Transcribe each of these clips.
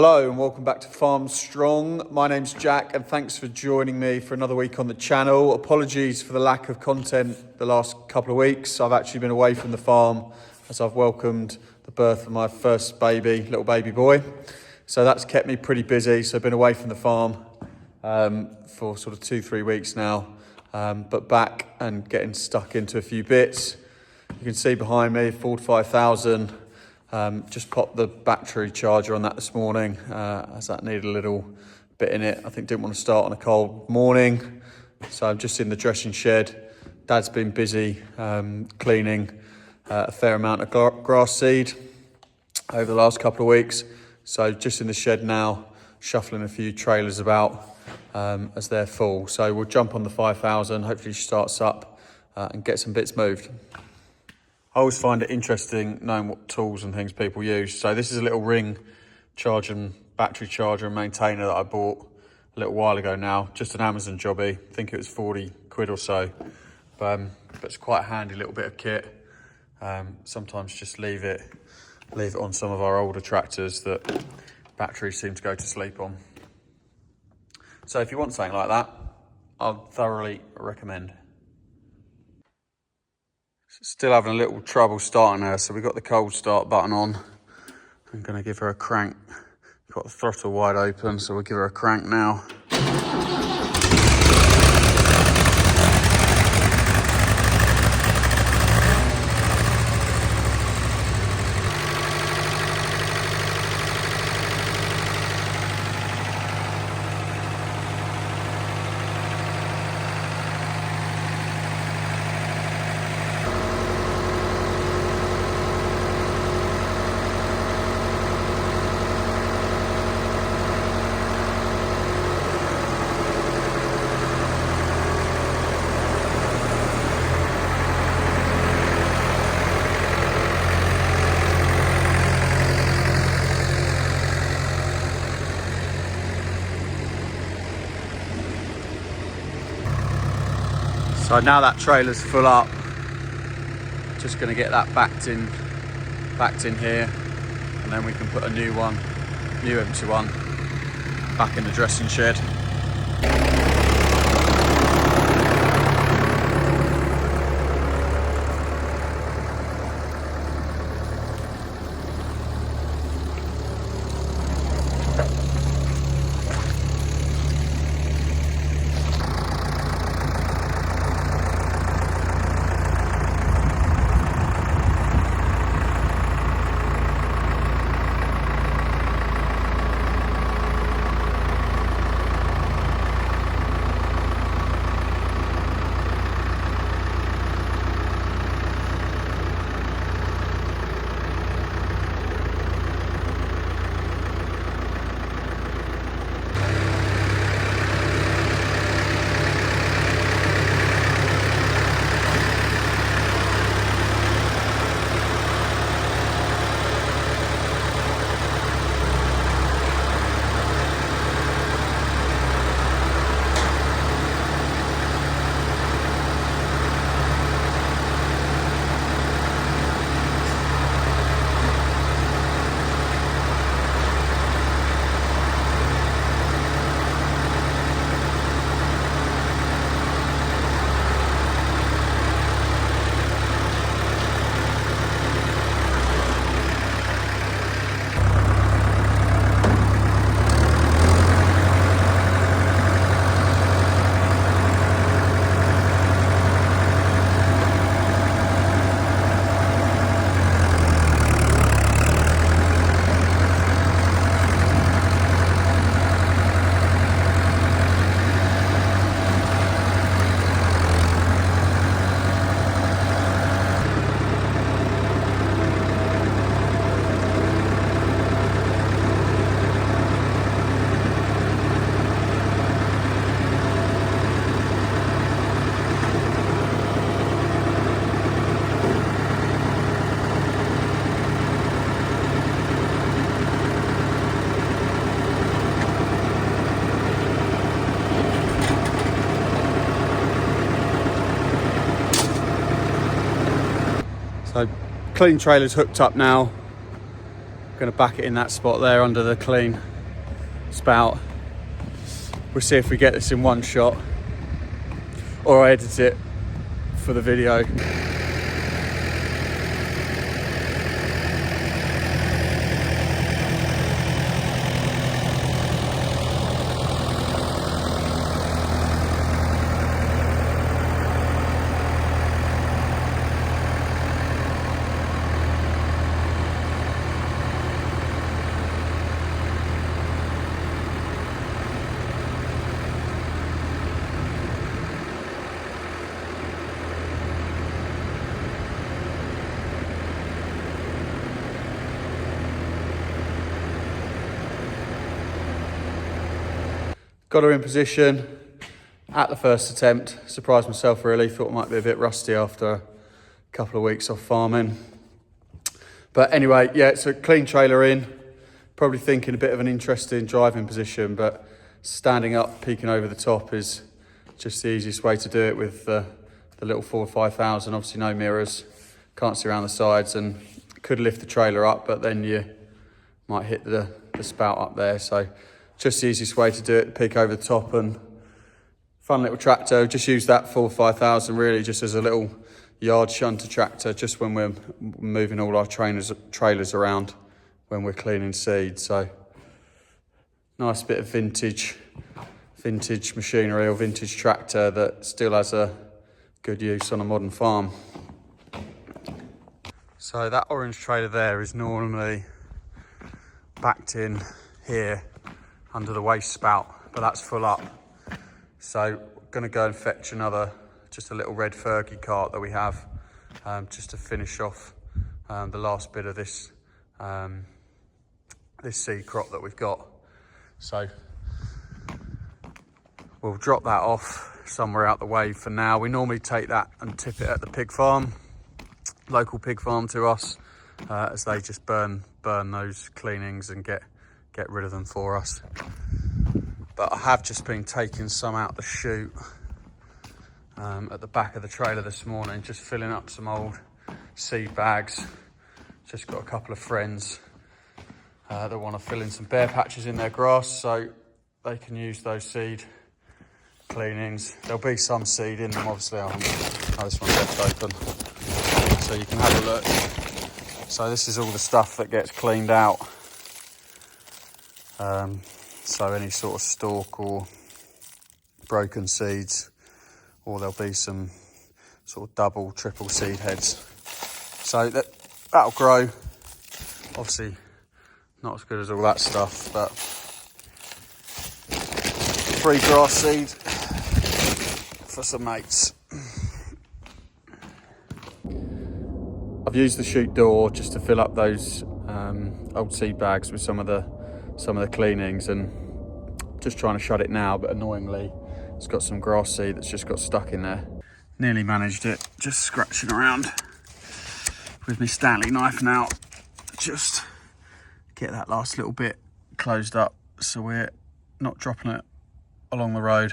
Hello and welcome back to FarmStrong. My name's Jack and thanks for joining me for another week on the channel. Apologies for the lack of content the last couple of weeks. I've actually been away from the farm as I've welcomed the birth of my first baby, little baby boy. So that's kept me pretty busy. So I've been away from the farm for sort of 2-3 weeks now, but back and getting stuck into a few bits. You can see behind me, Ford 5000. Just popped the battery charger on that this morning as that needed a little bit in it. I think didn't want to start on a cold morning. So I'm just in the dressing shed. Dad's been busy cleaning a fair amount of grass seed over the last couple of weeks. So just in the shed now, shuffling a few trailers about as they're full. So we'll jump on the 5000, hopefully she starts up and get some bits moved. I always find it interesting knowing what tools and things people use. So this is a little ring charge and battery charger and maintainer that I bought a little while ago now. Just an Amazon jobby. I think it was 40 quid or so. But it's quite a handy little bit of kit. Sometimes just leave it on some of our older tractors that batteries seem to go to sleep on. So if you want something like that, I'll thoroughly recommend. Still having a little trouble starting her, so we've got the cold start button on. I'm going to give her a crank. Got the throttle wide open, so we'll give her a crank now. So now that trailer's full up, just going to get that backed in here, and then we can put a new empty one, back in the dressing shed. So clean trailer's hooked up now. Going to back it in that spot there under the clean spout. We'll see if we get this in one shot or I edit it for the video. Got her in position at the first attempt. Surprised myself really, thought it might be a bit rusty after a couple of weeks off farming. But anyway, yeah, it's a clean trailer in. Probably thinking a bit of an interesting driving position, but standing up, peeking over the top is just the easiest way to do it with the little Ford 5000. Obviously no mirrors, can't see around the sides, and could lift the trailer up, but then you might hit the spout up there. So just the easiest way to do it, peek over the top, and fun little tractor. Just use that Ford 5000 really just as a little yard shunter tractor, just when we're moving all our trailers around when we're cleaning seed. So nice bit of vintage machinery or vintage tractor that still has a good use on a modern farm. So that orange trailer there is normally backed in here under the waste spout, but that's full up. So we're gonna go and fetch just a little red Fergie cart that we have, just to finish off the last bit of this seed crop that we've got. So we'll drop that off somewhere out the way for now. We normally take that and tip it at the pig farm, local pig farm to us, as they just burn those cleanings and get rid of them for us. But I have just been taking some out the chute at the back of the trailer this morning, just filling up some old seed bags. Just got a couple of friends that want to fill in some bare patches in their grass, so they can use those seed cleanings. There'll be some seed in them, obviously. This one's left open, so you can have a look. So this is all the stuff that gets cleaned out. So any sort of stalk or broken seeds, or there'll be some sort of double, triple seed heads. So that'll grow. Obviously not as good as all that stuff, but free grass seed for some mates. I've used the chute door just to fill up those old seed bags with some of the cleanings, and just trying to shut it now, but annoyingly it's got some grass seed that's just got stuck in there. Nearly managed it, just scratching around with my Stanley knife now, just get that last little bit closed up so we're not dropping it along the road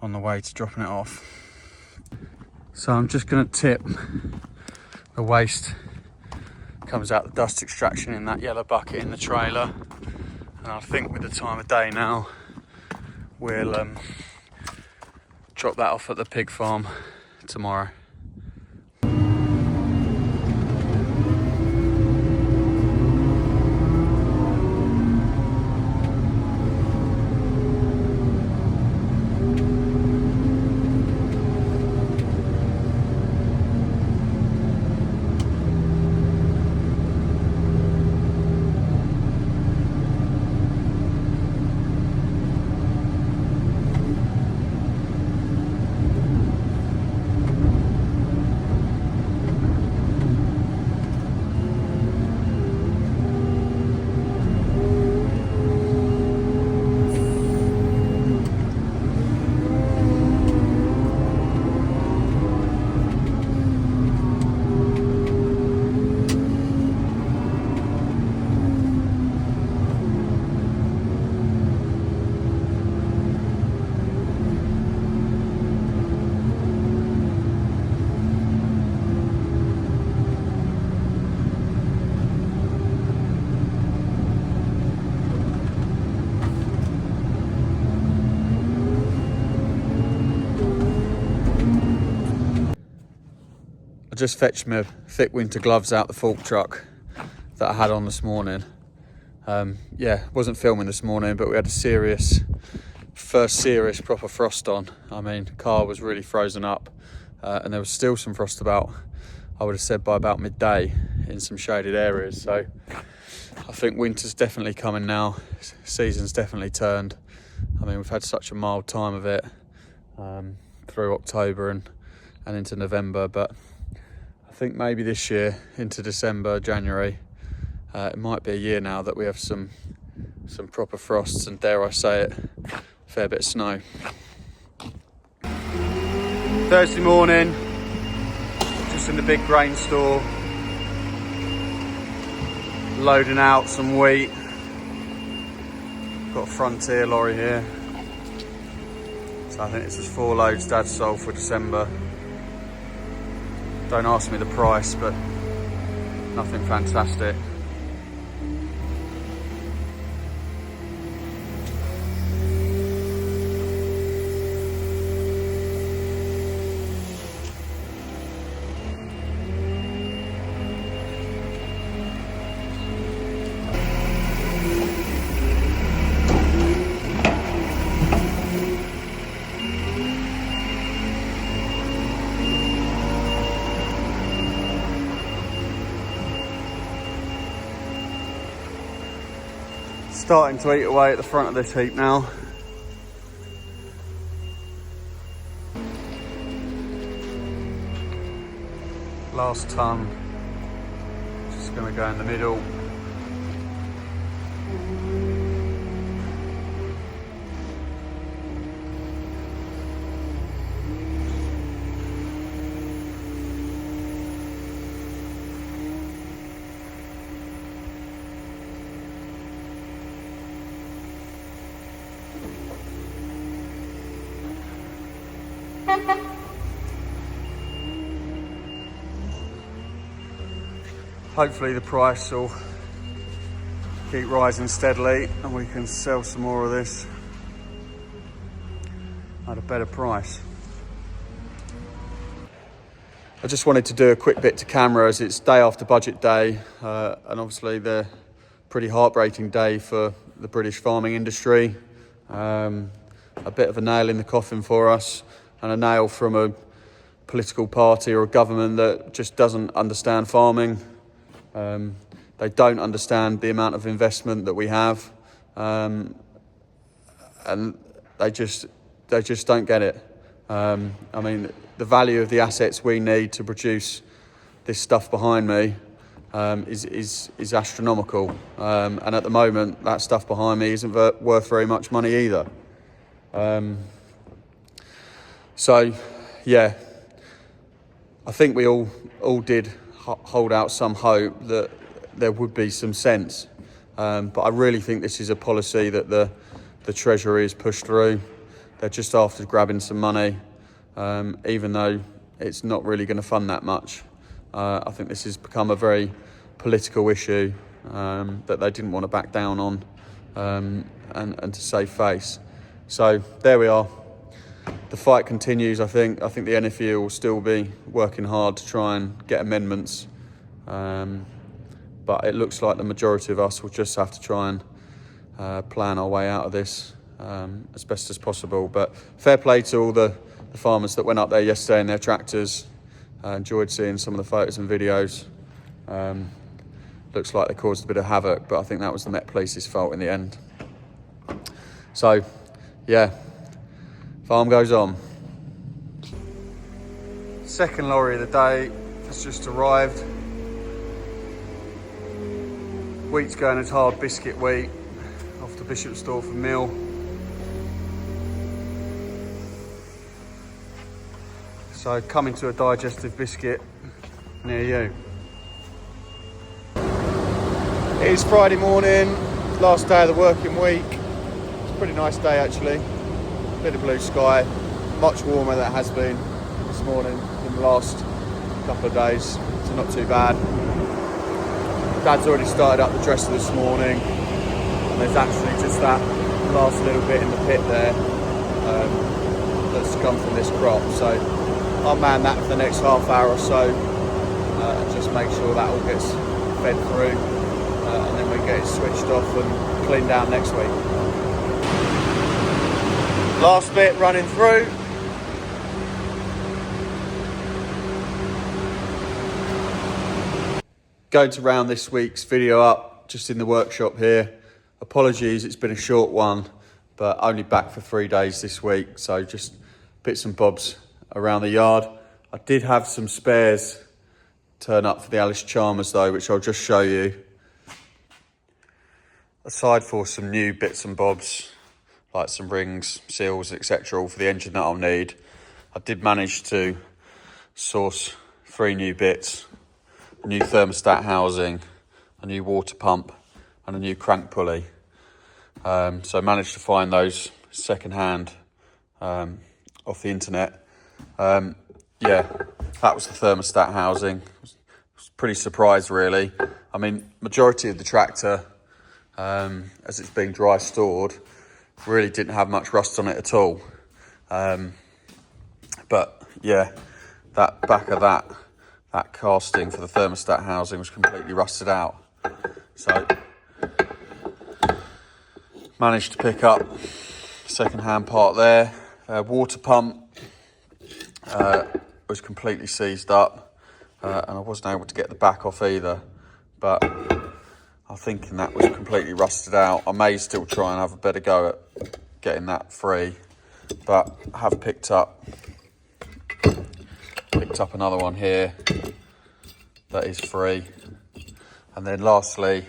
on the way to dropping it off. So I'm just going to tip the waste, comes out the dust extraction in that yellow bucket in the trailer, and I think with the time of day now we'll drop that off at the pig farm tomorrow. just fetched my thick winter gloves out the fork truck that I had on this morning. Yeah, wasn't filming this morning, but we had a first serious proper frost on. I mean, the car was really frozen up, and there was still some frost about, I would have said by about midday in some shaded areas. So I think winter's definitely coming now. Season's definitely turned. I mean, we've had such a mild time of it through October and into November, but I think maybe this year into December, January, it might be a year now that we have some proper frosts and, dare I say it, a fair bit of snow. Thursday morning, just in the big grain store, loading out some wheat. Got a Frontier lorry here. So I think this is 4 loads Dad sold for December. Don't ask me the price, but nothing fantastic. Starting to eat away at the front of this heap now. Last ton, just going to go in the middle. Hopefully the price will keep rising steadily and we can sell some more of this at a better price. I just wanted to do a quick bit to camera as it's day after budget day, and obviously the pretty heartbreaking day for the British farming industry. A bit of a nail in the coffin for us, and a nail from a political party or a government that just doesn't understand farming. They don't understand the amount of investment that we have, and they just don't get it. I mean, the value of the assets we need to produce this stuff behind me is astronomical, and at the moment that stuff behind me isn't worth very much money either. So yeah, I think we all did hold out some hope that there would be some sense, but I really think this is a policy that the Treasury has pushed through. They're just after grabbing some money, even though it's not really going to fund that much. I think this has become a very political issue that they didn't want to back down on, and to save face. So there we are. The fight continues. I think the NFU will still be working hard to try and get amendments, but it looks like the majority of us will just have to try and plan our way out of this as best as possible. But fair play to all the farmers that went up there yesterday in their tractors. Enjoyed seeing some of the photos and videos. Looks like they caused a bit of havoc, but I think that was the Met Police's fault in the end. So yeah, farm goes on. Second lorry of the day has just arrived. Wheat's going as hard biscuit wheat off the Bishop Stortford mill. So coming to a digestive biscuit near you. It is Friday morning, last day of the working week. It's a pretty nice day actually. Bit of blue sky, much warmer than it has been this morning in the last couple of days, so not too bad. Dad's already started up the dresser this morning, and there's actually just that last little bit in the pit there that's come from this crop. So I'll man that for the next half hour or so, and just make sure that all gets fed through, and then we get it switched off and cleaned down next week. Last bit running through. Going to round this week's video up just in the workshop here. Apologies, it's been a short one, but only back for 3 days this week, so just bits and bobs around the yard. I did have some spares turn up for the Allis Charmers though, which I'll just show you. Aside for some new bits and bobs, like some rings, seals, etc., all for the engine that I'll need, I did manage to source 3 new bits: a new thermostat housing, a new water pump, and a new crank pulley. So I managed to find those second-hand off the internet. Yeah, that was the thermostat housing. I was pretty surprised, really. I mean, majority of the tractor, as it's being dry stored, really didn't have much rust on it at all. But yeah, that back of that casting for the thermostat housing was completely rusted out. So managed to pick up second-hand part there. Water pump was completely seized up, and I wasn't able to get the back off either, but I'm thinking that was completely rusted out. I may still try and have a better go at getting that free, but I have picked up another one here that is free. And then lastly,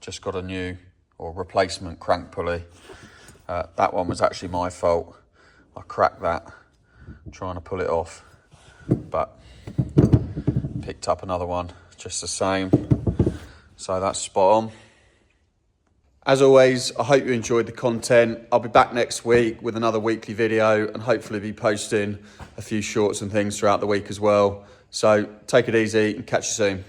just got a new or replacement crank pulley. That one was actually my fault. I cracked that trying to pull it off, but picked up another one just the same. So that's spot on. As always, I hope you enjoyed the content. I'll be back next week with another weekly video and hopefully be posting a few shorts and things throughout the week as well. So take it easy and catch you soon.